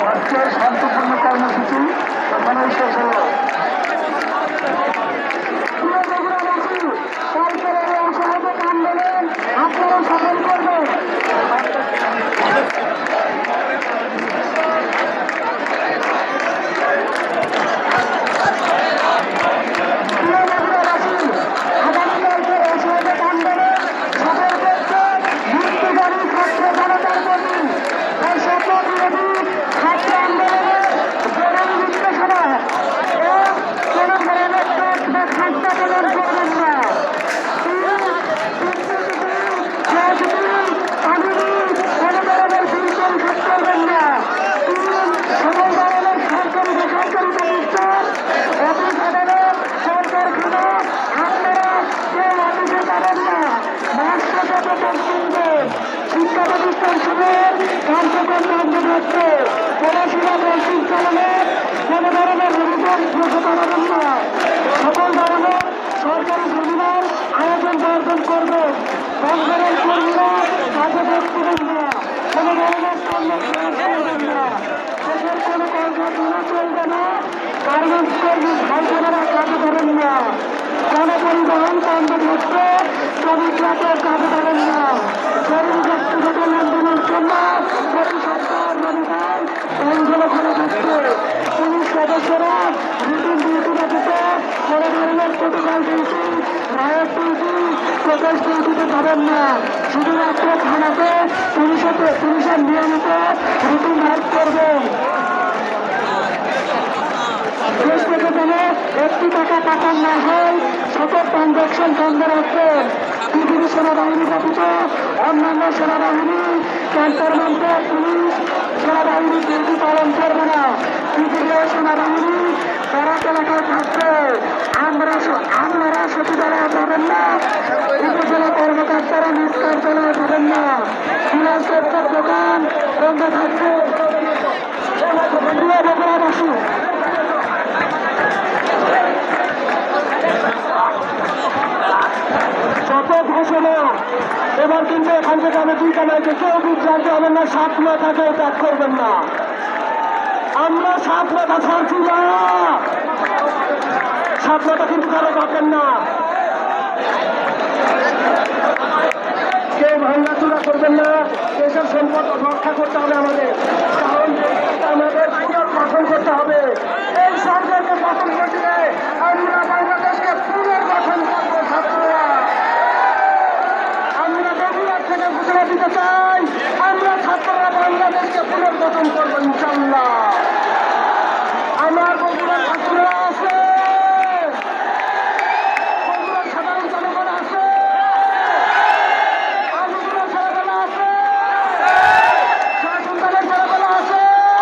আজকের শান্তিপূর্ণ কর্মসূচি এখানেই শেষ হল। সরকারের অংশগ্রহণ আন্দোলন আপনারা সফল করবেন। শিক্ষা প্রতিষ্ঠান সবের কার্যক্রম বন্ধ থাকছে। পড়াশোনা মসজিদ চালানো কোনো ধরনের অভিযোগ প্রশ্ন করাবেন না। সকল ধরনের সরকারি সুবিধার আয়োজন বর্জন করবেন। সরকারের কর্মীরা কাজে করবেন না, কোনো ধরনের করবেন না। দেশের কোনো কারখানা চলবে না, গার্মেন্টস কর্মী ভাই বোনেরা কাজে ধরেন না। গণপরিবহন বন্ধ থাকছে, শ্রমিকরা কাজে ধরেন না। জরুরি ব্যক্তিগত লেনদেনের জন্য প্রতি সপ্তাহ রবিবার ব্যাংকগুলো খোলা থাকছে। পুলিশ সদস্যরা রুটিন ডিউটিতে দিতে কোনো ধরনের প্রোটোকল ডিউটি, রায়ত ডিউটি, প্রকাশ ডিউটিতে যাবেন না। শুধুমাত্র থানাতে পুলিশের নিয়মিত রুটিন হেল্প করবেন। দেশ থেকে যেন 1 টাকা টাকা না হয় সকল ট্রানজাকশন বন্ধ রাখবেন। পৃথিবী সেনাবাহিনী ব্যতীত অন্যান্য সেনাবাহিনী, ক্যান্টনমেন্টের পুলিশ সেনাবাহিনী ডিউটি পালন করবে না। পৃথিবীর সেনাবাহিনী ব্যারাক এলাকায় থাকবে। আপনারা সচিবালয়ে যাবেন না, উপজেলা কর্মকর্তারা নিজ কার্যালয়ে যাবেন না। ফিনান্স দোকান বন্ধ থাকবে। বগুড়াবাসী যত ঘোষণা এবার কিন্তু এখান থেকে আমি 2টা মাইকে কেউ জানতে হবে না। 7 মাথাকে ত্যাগ করবেন না। আমরা 7 মাথা ছাড়ছি না। 7 মাথা কিন্তু কারো পাবেন না। কেউ ভাঙাচুরা করবেন না। দেশের সম্পদ রক্ষা করতে হবে আমাদের, কারণ আমাদের পুনর্গঠন করতে হবে। এই সরকারকে পতন ঘটিয়ে আমরা বাংলাদেশকে পুনর্গঠন করবো। ছাত্ররা আমরা বগুড়া থেকে ঘোষণা দিতে চাই, আমরা ছাত্ররা বাংলাদেশকে পুনর্গঠন করবো ইনশাল্লাহ।